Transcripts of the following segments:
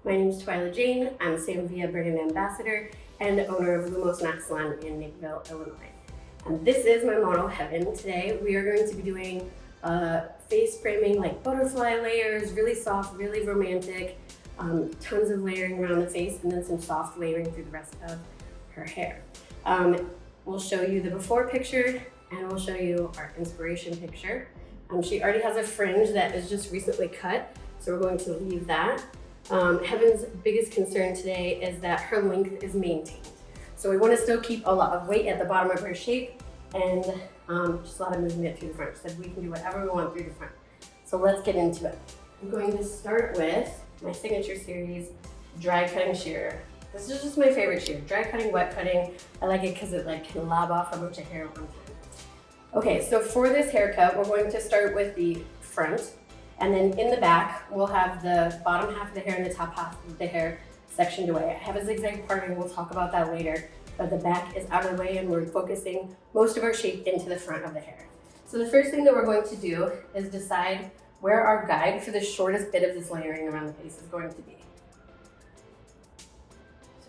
My name is Twylla Jane. I'm Villa Ambassador and owner of the Most Knox Salon in Naperville, Illinois. And this is my model heaven. Today we are going to be doing face framing, like butterfly layers, really soft, really romantic, tons of layering around the face, and then some soft layering through the rest of her hair. We'll show you the before picture and we'll show you our inspiration picture. She already has a fringe that is just recently cut, so we're going to leave that. Heaven's biggest concern today is that her length is maintained. So we want to still keep a lot of weight at the bottom of her shape and just a lot of movement through the front. So we can do whatever we want through the front. So let's get into it. I'm going to start with my signature series dry cutting shear. This is just my favorite shear, dry cutting, wet cutting. I like it because it can lob off a bunch of hair at one time. Okay, so for this haircut, we're going to start with the front, and then in the back, we'll have the bottom half of the hair and the top half of the hair sectioned away. I have a zigzag parting, we'll talk about that later, but the back is out of the way and we're focusing most of our shape into the front of the hair. So the first thing that we're going to do is decide where our guide for the shortest bit of this layering around the face is going to be.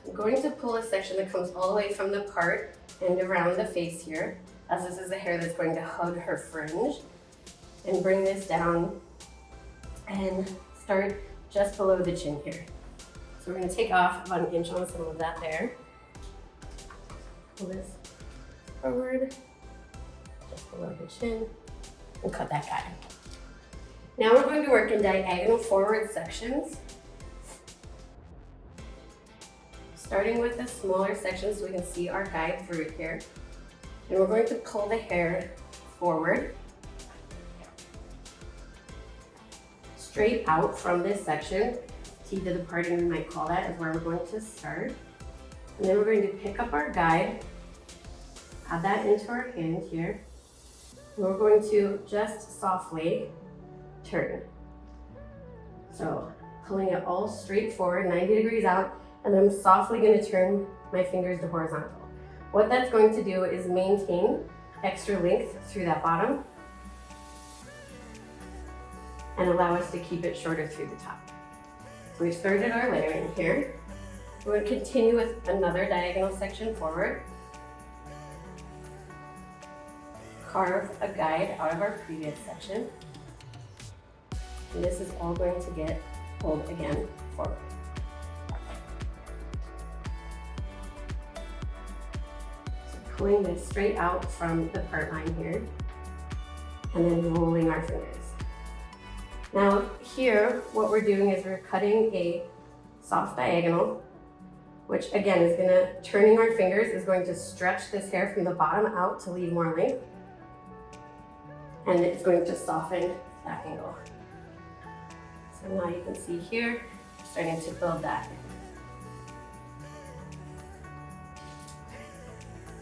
So I'm going to pull a section that comes all the way from the part and around the face here, as this is the hair that's going to hug her fringe, and bring this down and start just below the chin here. So we're going to take off about an inch on some of that there. Pull this forward, just below the chin, and cut that guide. Now we're going to work in diagonal forward sections, starting with the smaller section so we can see our guide through it here. And we're going to pull the hair forward, straight out from this section. Teeth of the parting, we might call that, is where we're going to start. And then we're going to pick up our guide, add that into our hand here. And we're going to just softly turn. So pulling it all straight forward, 90 degrees out, and then I'm softly going to turn my fingers to horizontal. What that's going to do is maintain extra length through that bottom and allow us to keep it shorter through the top. So we've started our layering here. We're going to continue with another diagonal section forward. Carve a guide out of our previous section. And this is all going to get pulled again forward. Pulling this straight out from the part line here, and then rolling our fingers. Now here, what we're doing is we're cutting a soft diagonal, which again is turning our fingers is going to stretch this hair from the bottom out to leave more length, and it's going to soften that angle. So now you can see here, starting to build that.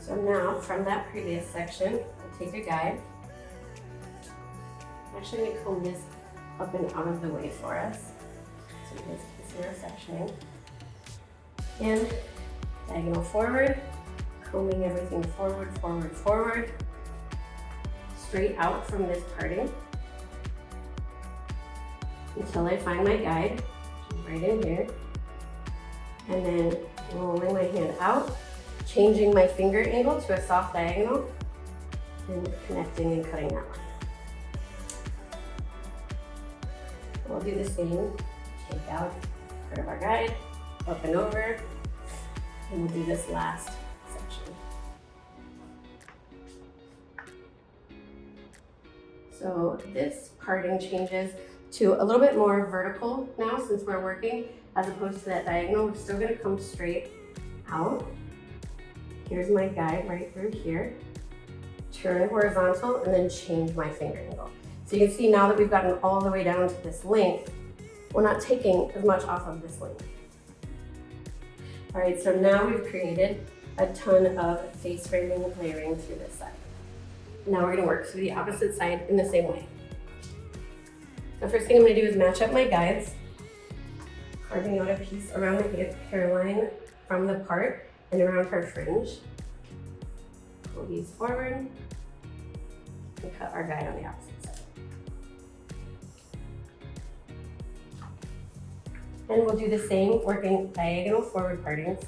So now, from that previous section, we'll take a guide. I'm actually going to comb this up and out of the way for us, so you guys can see our sectioning. And diagonal forward, combing everything forward, forward, forward, straight out from this parting, until I find my guide, right in here, and then rolling my hand out, changing my finger angle to a soft diagonal, and connecting and cutting that one. We'll do the same, take out part of our guide, up and over, and we'll do this last section. So this parting changes to a little bit more vertical now since we're working, as opposed to that diagonal. We're still gonna come straight out. Here's my guide right through here. Turn horizontal and then change my finger angle. So you can see now that we've gotten all the way down to this length, we're not taking as much off of this length. All right, so now we've created a ton of face framing and layering through this side. Now we're gonna work through the opposite side in the same way. The first thing I'm gonna do is match up my guides, carving out a piece around the hairline from the part and around her fringe. Pull these forward and cut our guide on the opposite side. And we'll do the same, working diagonal forward partings.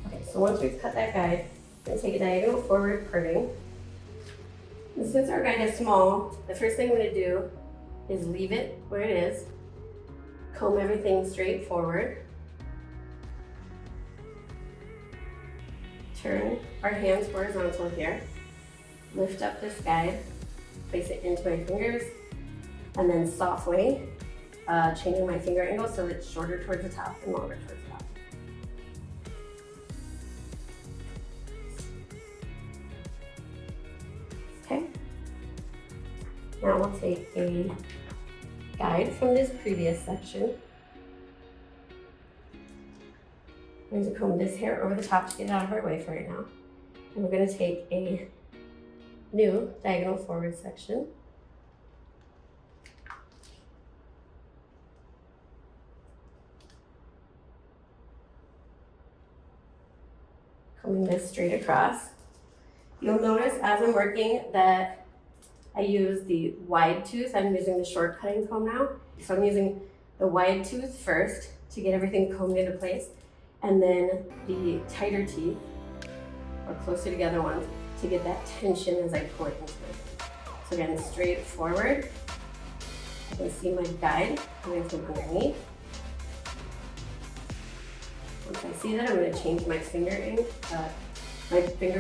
Okay, so once we've cut that guide, we're gonna take a diagonal forward parting. And since our guide is small, the first thing I'm gonna do is leave it where it is, comb everything straight forward, turn our hands horizontal here, lift up this guide, place it into my fingers, and then softly changing my finger angle so that it's shorter towards the top and longer towards the top. Okay. Now we'll take a guide from this previous section. I'm going to comb this hair over the top to get it out of our way for right now. And we're going to take a new diagonal forward section. Combing this straight across. You'll notice as I'm working that I use the wide tooth. I'm using the short cutting comb now. So I'm using the wide tooth first to get everything combed into place, and then the tighter teeth, or closer together ones, to get that tension as I pull it into it. So again, straight forward. I can see my guide coming from underneath. Once I see that, I'm going to change my finger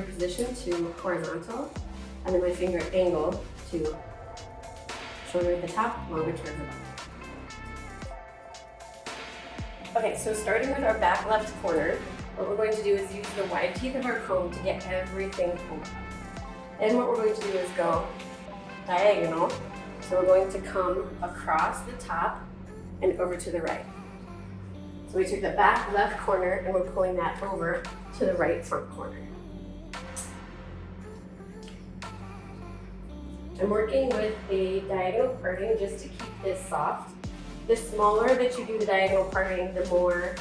position to horizontal, and then my finger angle to shorter at the top, longer towards the bottom. Okay, so starting with our back left corner, what we're going to do is use the wide teeth of our comb to get everything combed up. Then what we're going to do is go diagonal. So we're going to come across the top and over to the right. So we took the back left corner and we're pulling that over to the right front corner. I'm working with a diagonal parting just to keep this soft. The smaller that you do the diagonal parting, the more,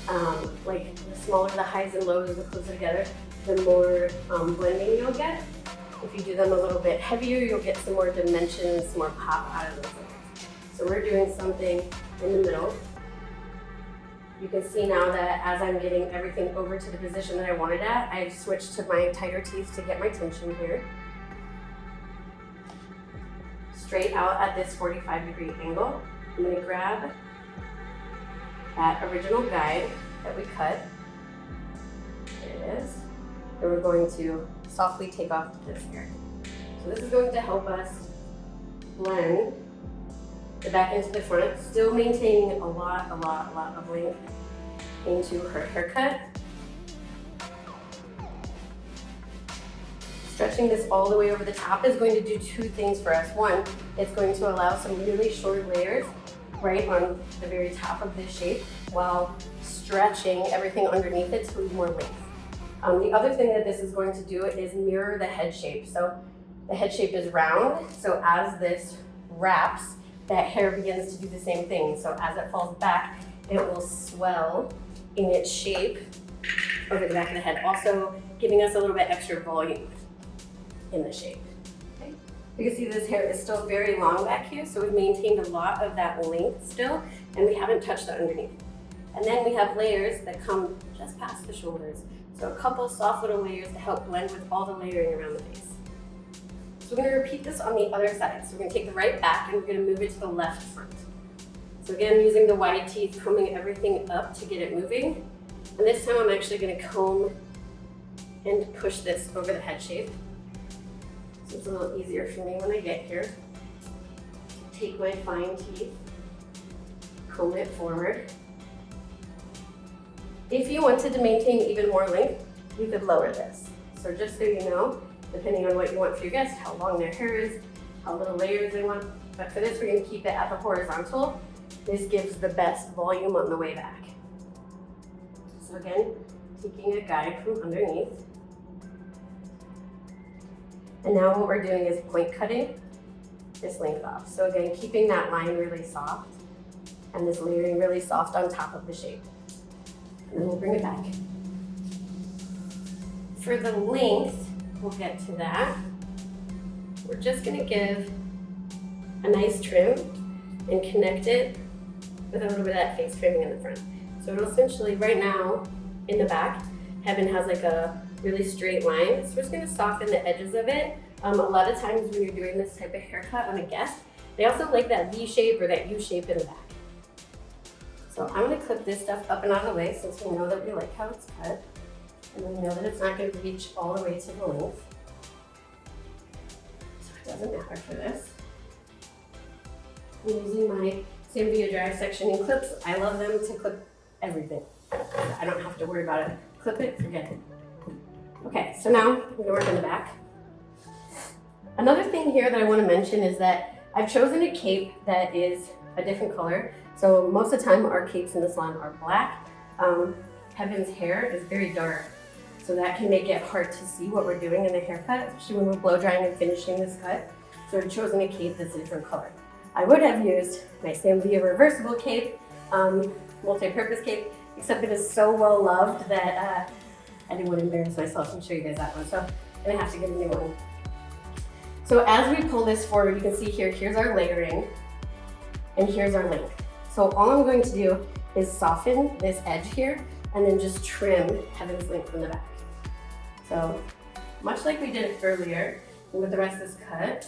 the smaller the highs and lows are closer together, the more blending you'll get. If you do them a little bit heavier, you'll get some more dimensions, some more pop out of those layers. So we're doing something in the middle. You can see now that as I'm getting everything over to the position that I wanted at, I've switched to my tighter teeth to get my tension here. Straight out at this 45-degree angle. I'm going to grab that original guide that we cut. There it is. And we're going to softly take off this hair. So this is going to help us blend the back into the front, still maintaining a lot of length into her haircut. Stretching this all the way over the top is going to do two things for us. One, it's going to allow some really short layers right on the very top of this shape while stretching everything underneath it to leave more length. The other thing that this is going to do is mirror the head shape. So the head shape is round, so as this wraps, that hair begins to do the same thing. So as it falls back, it will swell in its shape over the back of the head, also giving us a little bit extra volume in the shape. Okay. You can see this hair is still very long back here, so we've maintained a lot of that length still, and we haven't touched the underneath. And then we have layers that come just past the shoulders. So a couple soft little layers to help blend with all the layering around the base. So we're going to repeat this on the other side. So we're going to take the right back and we're going to move it to the left front. So again, using the wide teeth, combing everything up to get it moving. And this time I'm actually going to comb and push this over the head shape. So it's a little easier for me when I get here. Take my fine teeth, comb it forward. If you wanted to maintain even more length, you could lower this. So just so you know, depending on what you want for your guest, how long their hair is, how little layers they want. But for this, we're going to keep it at the horizontal. This gives the best volume on the way back. So again, taking a guide from underneath. And now what we're doing is point cutting this length off. So again, keeping that line really soft and this layering really soft on top of the shape. And then we'll bring it back. For the length, we'll get to that. We're just going to give a nice trim and connect it with a little bit of that face framing in the front. So it'll essentially, right now, in the back, Heaven has like a really straight line. So we're just gonna soften the edges of it. A lot of times when you're doing this type of haircut on a guest, they also like that V shape or that U shape in the back. So I'm gonna clip this stuff up and out of the way since we know that we like how it's cut. And we know that it's not gonna reach all the way to the length. So it doesn't matter for this. I'm using my Villa dry sectioning clips. I love them to clip everything. I don't have to worry about it. Clip it, forget it. Okay, so now I'm gonna work on the back. Another thing here that I wanna mention is that I've chosen a cape that is a different color. So most of the time our capes in the salon are black. Heaven's hair is very dark, so that can make it hard to see what we're doing in the haircut, especially when we're blow drying and finishing this cut. So I've chosen a cape that's a different color. I would have used my Villa reversible cape, multi-purpose cape, except it is so well loved that I didn't want to embarrass myself and show you guys that one. So I'm gonna have to get a new one. So as we pull this forward, you can see here, here's our layering and here's our length. So all I'm going to do is soften this edge here and then just trim Heaven's length from the back. So much like we did earlier with the rest of this cut,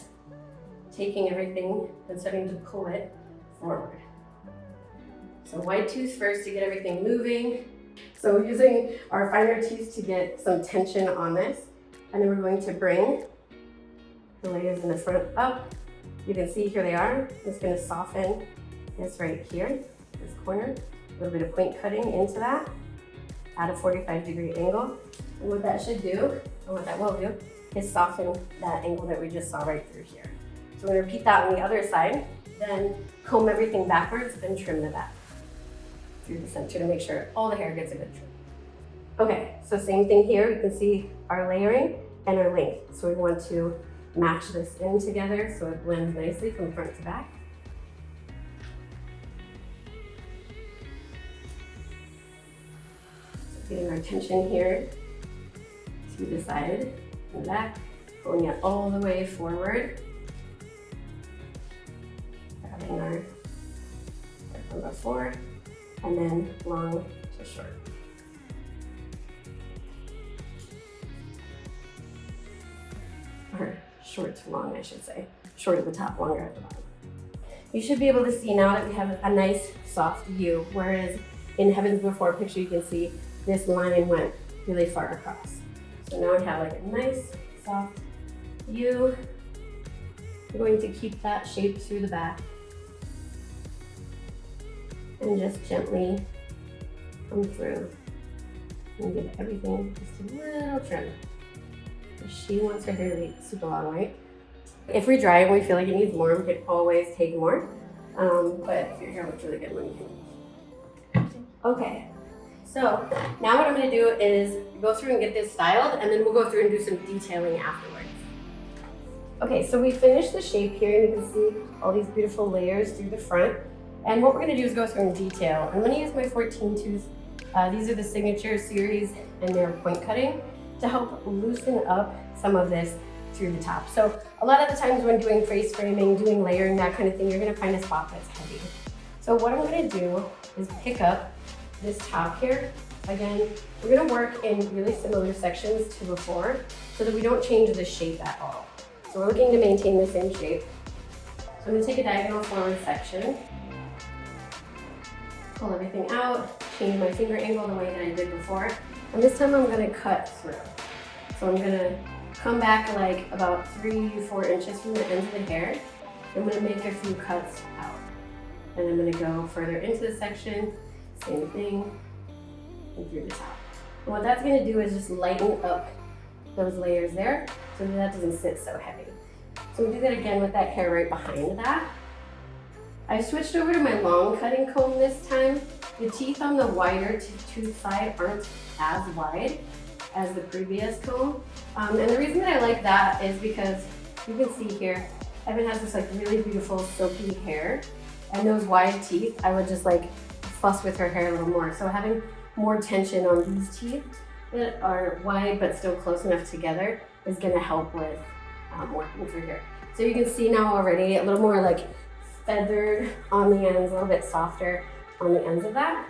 taking everything and starting to pull it forward. So wide teeth first to get everything moving. So we're using our finer teeth to get some tension on this. And then we're going to bring the layers in the front up. You can see here they are. I'm just gonna soften this right here, this corner. A little bit of point cutting into that at a 45-degree angle. And what that should do, and what that will do, is soften that angle that we just saw right through here. So we're gonna repeat that on the other side, then comb everything backwards and trim the back through the center to make sure all the hair gets a good trim. Okay, so same thing here. You can see our layering and our length. So we want to match this in together so it blends nicely from front to back. So getting our tension here to the side and back, pulling it all the way forward. Grabbing our from before and then long to short. Or short to long, I should say. Short at the top, longer at the bottom. You should be able to see now that we have a nice soft U, whereas in Heaven's before picture you can see this line went really far across. So now we have like a nice soft U. We're going to keep that shape through the back and just gently come through and give everything just a little trim. She wants her hair to be super long, right? If we dry and we feel like it needs more, we can always take more. But if your hair looks really good when you can. Okay, so now what I'm gonna do is go through and get this styled, and then we'll go through and do some detailing afterwards. Okay, so we finished the shape here, and you can see all these beautiful layers through the front. And what we're gonna do is go through and detail. I'm gonna use my 14 tooth. These are the Signature series, and they're point cutting to help loosen up some of this through the top. So a lot of the times when doing face framing, doing layering, that kind of thing, you're gonna find a spot that's heavy. So what I'm gonna do is pick up this top here. Again, we're gonna work in really similar sections to before so that we don't change the shape at all. So we're looking to maintain the same shape. So I'm gonna take a diagonal forward section, pull everything out, change my finger angle the way that I did before. And this time I'm gonna cut through. So I'm gonna come back like about 3-4 inches from the end of the hair. I'm gonna make a few cuts out. And I'm gonna go further into the section, same thing, and through the top. And what that's gonna do is just lighten up those layers there so that doesn't sit so heavy. So we do that again with that hair right behind that. I switched over to my long cutting comb this time. The teeth on the wider tooth side aren't as wide as the previous comb. And the reason that I like that is because you can see here, Evan has this like really beautiful silky hair, and those wide teeth, I would just like fuss with her hair a little more. So having more tension on these teeth that are wide but still close enough together is gonna help with working through here. So you can see now already a little more like feathered on the ends, a little bit softer on the ends of that.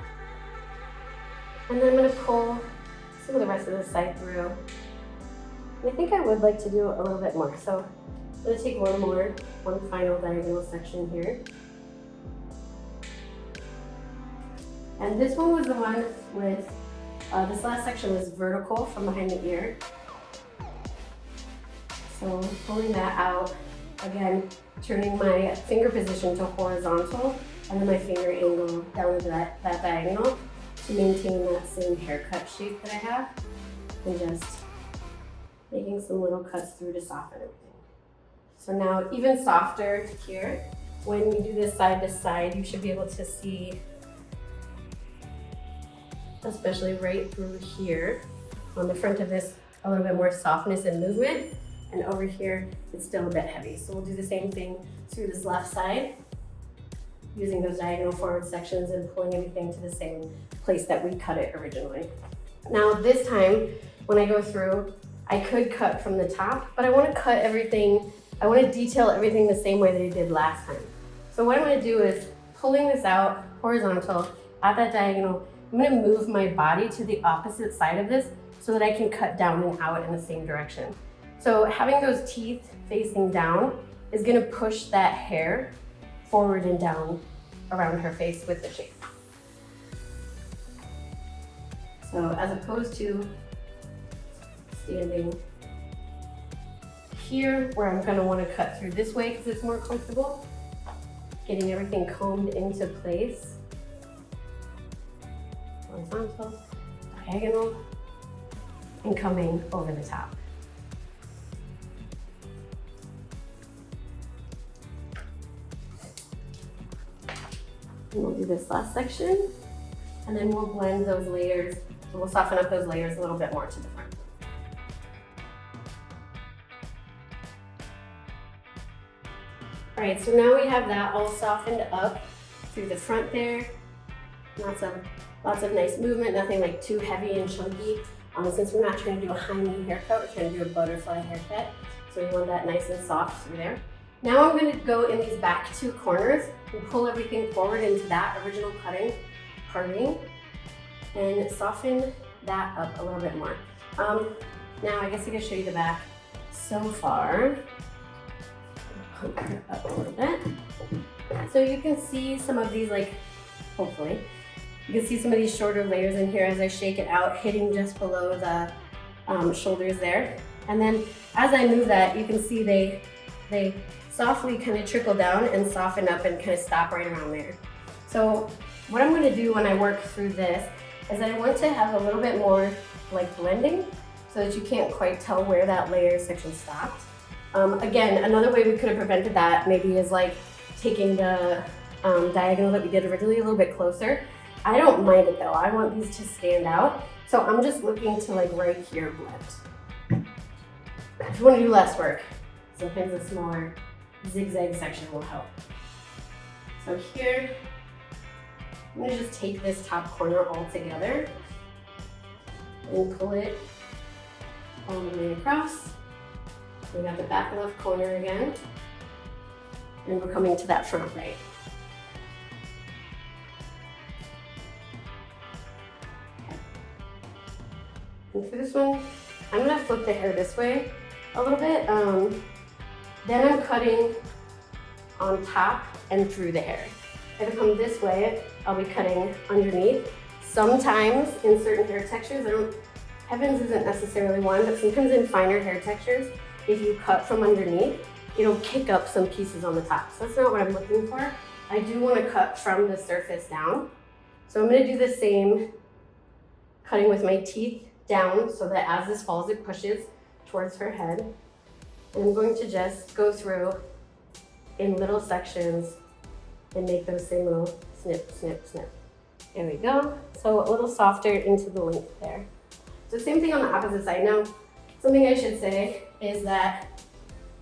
And then I'm gonna pull some of the rest of the side through. And I think I would like to do a little bit more. So I'm gonna take one final diagonal section here. And this one was the one with, this last section was vertical from behind the ear. So pulling that out, again, turning my finger position to horizontal and then my finger angle down to that diagonal to maintain that same haircut shape that I have, and just making some little cuts through to soften everything. So now even softer here, when we do this side to side, you should be able to see, especially right through here, on the front of this, a little bit more softness and movement, and over here, it's still a bit heavy. So we'll do the same thing through this left side, using those diagonal forward sections and pulling everything to the same place that we cut it originally. Now this time, when I go through, I could cut from the top, but I wanna cut everything, I wanna detail everything the same way that I did last time. So what I'm gonna do is, pulling this out horizontal at that diagonal, I'm gonna move my body to the opposite side of this so that I can cut down and out in the same direction. So having those teeth facing down is gonna push that hair forward and down around her face with the shape. So as opposed to standing here where I'm gonna wanna cut through this way because it's more comfortable, getting everything combed into place. Horizontal, diagonal, and coming over the top. And we'll do this last section, and then we'll blend those layers. So we'll soften up those layers a little bit more to the front. All right, so now we have that all softened up through the front there. Lots of nice movement, nothing like too heavy and chunky. Since we're not trying to do a high knee haircut, we're trying to do a butterfly haircut. So we want that nice and soft through there. Now I'm gonna go in these back two corners and pull everything forward into that original parting, and soften that up a little bit more. Now I guess I can show you the back. So far, pump her up a little bit. So you can see some of these, like, hopefully, you can see some of these shorter layers in here as I shake it out, hitting just below the shoulders there. And then as I move that, you can see they softly kind of trickle down and soften up and kind of stop right around there. So what I'm gonna do when I work through this is I want to have a little bit more like blending so that you can't quite tell where that layer section stopped. Again, another way we could have prevented that maybe is like taking the diagonal that we did originally a little bit closer. I don't mind it though, I want these to stand out. So I'm just looking to like right here blend. If you want to do less work, sometimes a smaller zigzag section will help. So here, I'm gonna just take this top corner all together and pull it all the way across. We got the back left corner again, and we're coming to that front right. And for this one, I'm gonna flip the hair this way a little bit. Then I'm cutting on top and through the hair. If I come this way, I'll be cutting underneath. Sometimes in certain hair textures, Heaven's isn't necessarily one, but sometimes in finer hair textures, if you cut from underneath, it'll kick up some pieces on the top. So that's not what I'm looking for. I do want to cut from the surface down. So I'm going to do the same, cutting with my teeth down so that as this falls, it pushes towards her head. And I'm going to just go through in little sections and make those same little snip, snip, snip. There we go. So a little softer into the length there. So same thing on the opposite side. Now, something I should say is that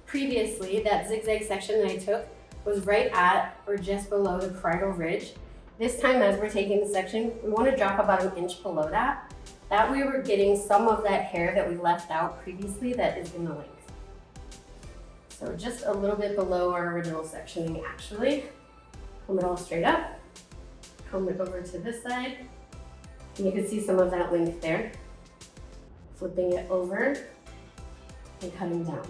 previously that zigzag section that I took was right at or just below the parietal ridge. This time as we're taking the section, we want to drop about an inch below that. That way we're getting some of that hair that we left out previously that is in the length. So just a little bit below our original sectioning actually. Comb it all straight up. Comb it over to this side. And you can see some of that length there. Flipping it over and cutting down.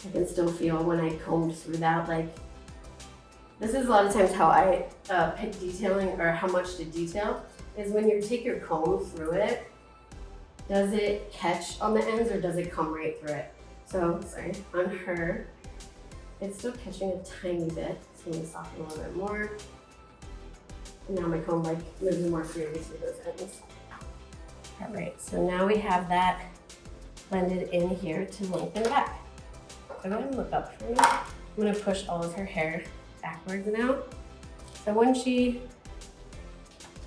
I can still feel when I combed through that, like, this is a lot of times how I pick detailing, or how much to detail, is when you take your comb through it, does it catch on the ends or does it come right through it? So, sorry, on her, it's still catching a tiny bit, so let me soften a little bit more. And now my comb like moves more freely through those ends. All right, so now we have that blended in here to lengthen back. So go ahead and look up for me. I'm gonna push all of her hair backwards now. So when she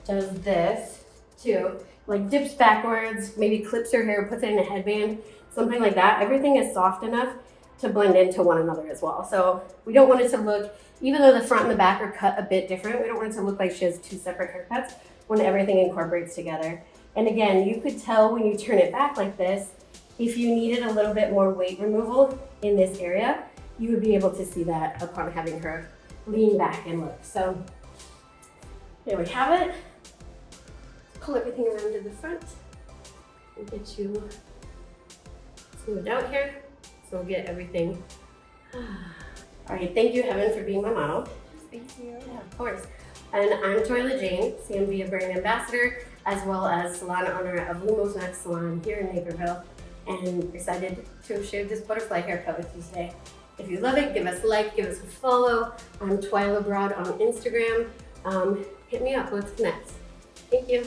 does this too, like dips backwards, maybe clips her hair, puts it in a headband, something like that, everything is soft enough to blend into one another as well. So we don't want it to look, even though the front and the back are cut a bit different, we don't want it to look like she has two separate haircuts when everything incorporates together. And again, you could tell when you turn it back like this, if you needed a little bit more weight removal in this area, you would be able to see that upon having her lean back and look. So there we have it. Pull everything around to the front and get you smoothed out here. So we'll get everything. All right, thank you, Heaven, for being my model. Thank you. Yeah, of course. And I'm Twylla Jane, Villa Brand Ambassador, as well as salon owner of Lumos Max Salon here in Naperville, and excited to have shared this butterfly haircut with you today. If you love it, give us a like, give us a follow. I'm Twylla Broad on Instagram. Hit me up, let's connect. Thank you.